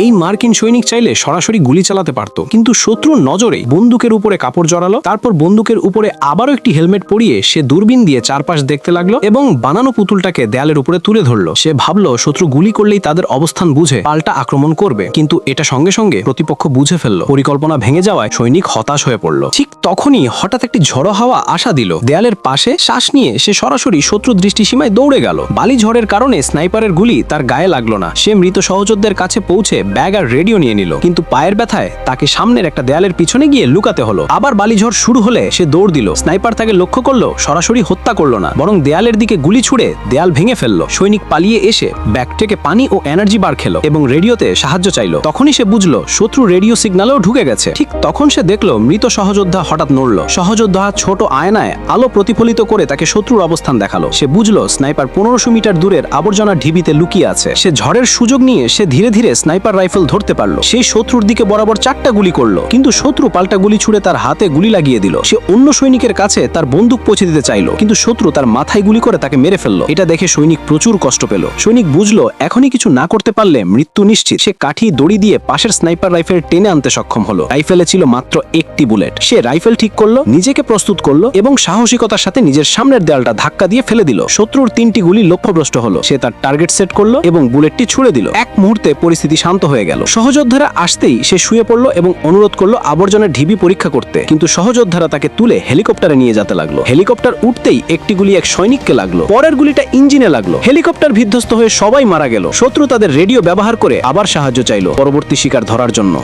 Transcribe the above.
এই মার্কিন সৈনিক চাইলে সরাসরি গুলি চালাতে পারত, কিন্তু শত্রুর নজরে বন্দুকের উপরে কাপড় জড়ালো। তারপর বন্দুকের উপরে আবারও একটি হেলমেট পরিয়ে সে দূরবীন দিয়ে চারপাশ দেখতে লাগলো এবং বানানো পুতুলটাকে দেয়ালের উপরে তুলে ধরলো। সে ভাবলো শত্রু গুলি করলেই তাদের অবস্থান বুঝে পাল্টা আক্রমণ করবে, কিন্তু এটা সঙ্গে সঙ্গে প্রতিপক্ষ বুঝে ফেললো। পরিকল্পনা ভেঙে যাওয়ায় সৈনিক হতাশ হয়ে পড়লো। ঠিক তখনই হঠাৎ একটি ঝড়ো হাওয়া আশা দিল। দেয়ালের পাশে শ্বাস নিয়ে সে সরাসরি শত্রু দৃষ্টিসীমায় দৌড়ে গেল। বালি ঝড়ের কারণে স্নাইপারের গুলি তার গায়ে লাগলো না। সে মৃত সহযোদ্ধাদের কাছে পৌঁছে ব্যাগ আর রেডিও নিয়ে নিল, কিন্তু পায়ের ব্যথায় তাকে সামনের একটা দেয়ালের পিছনে গিয়ে লুকাতে হলো। আবার বালিঝড় শুরু হলে সে দৌড় দিল। স্নাইপার তাকে লক্ষ্য করলো, সরাসরি হত্যা করলো না, বরং দেয়ালের দিকে গুলি ছুড়ে দেয়াল ভেঙে ফেললো। সৈনিক পালিয়ে এসে ব্যাগ থেকে পানি ও এনার্জি বার খেলো এবং রেডিওতে সাহায্য চাইলো। তখনই সে বুঝলো শত্রু রেডিও সিগন্যালেও ঢুকে গেছে। ঠিক তখন সে দেখলো মৃত সহযোদ্ধা হঠাৎ নড়ল। সহযোদ্ধা ছোট আয়নায় আলো প্রতিফলিত করে তাকে শত্রুর অবস্থান দেখালো। সে বুঝলো স্নাইপার 1500 মিটার দূরের আবর্জনা ঢিবিতে লুকিয়ে আছে। সে ঝড়ের সুযোগ নিয়ে সে ধীরে ধীরে স্নাইপার রাইফেল ধরতে পারলো। সেই শত্রুর দিকে বরাবর 4টা গুলি করলো, কিন্তু শত্রু পাল্টা গুলি ছুড়ে তার হাতে গুলি লাগিয়ে দিল। সে অন্য সৈনিকের কাছে তার বন্দুক পৌঁছে দিতে চাইলো, কিন্তু শত্রু তার মাথায় গুলি করে তাকে মেরে ফেললো। এটা দেখে সৈনিক প্রচুর কষ্ট পেল। সৈনিক বুঝলো এখনই কিছু না করতে পারলে মৃত্যু নিশ্চিত। সে কাঠি দড়ি দিয়ে পাশের স্নাইপার রাইফেল টেনে আনতে সক্ষম হলো। রাইফেলে ছিল মাত্র একটি বুলেট। সে রাইফেল ঠিক করলো, নিজেকে প্রস্তুত করলো এবং সাহসিকতার সাথে নিজের সামনের দেয়ালটা ধাক্কা দিয়ে ফেলে দিল। শত্রুর 3টি গুলি লক্ষ্যভ্রষ্ট হলো। সে তার টার্গেট সেট করলো এবং বুলেটটি ছুড়ে দিল। এক মুহূর্তে পরিস্থিতি শান্ত হয়ে গেল। সহযোদ্ধারা আসতেই সে শুয়ে পড়লো এবং অনুরোধ করলো আবর্জনার ঢিবি পরীক্ষা করতে, কিন্তু সহযোদ্ধারা তাকে তুলে হেলিকপ্টারে নিয়ে যেতে লাগলো। হেলিকপ্টার উঠতেই একটি গুলি এক সৈনিককে লাগলো, পরের গুলিটা ইঞ্জিনে লাগলো। হেলিকপ্টার বিধ্বস্ত হয়ে সবাই মারা গেল। শত্রু তাদের রেডিও ব্যবহার করে আবার সাহায্য চাইলো পরবর্তী শিকার ধরার জন্য।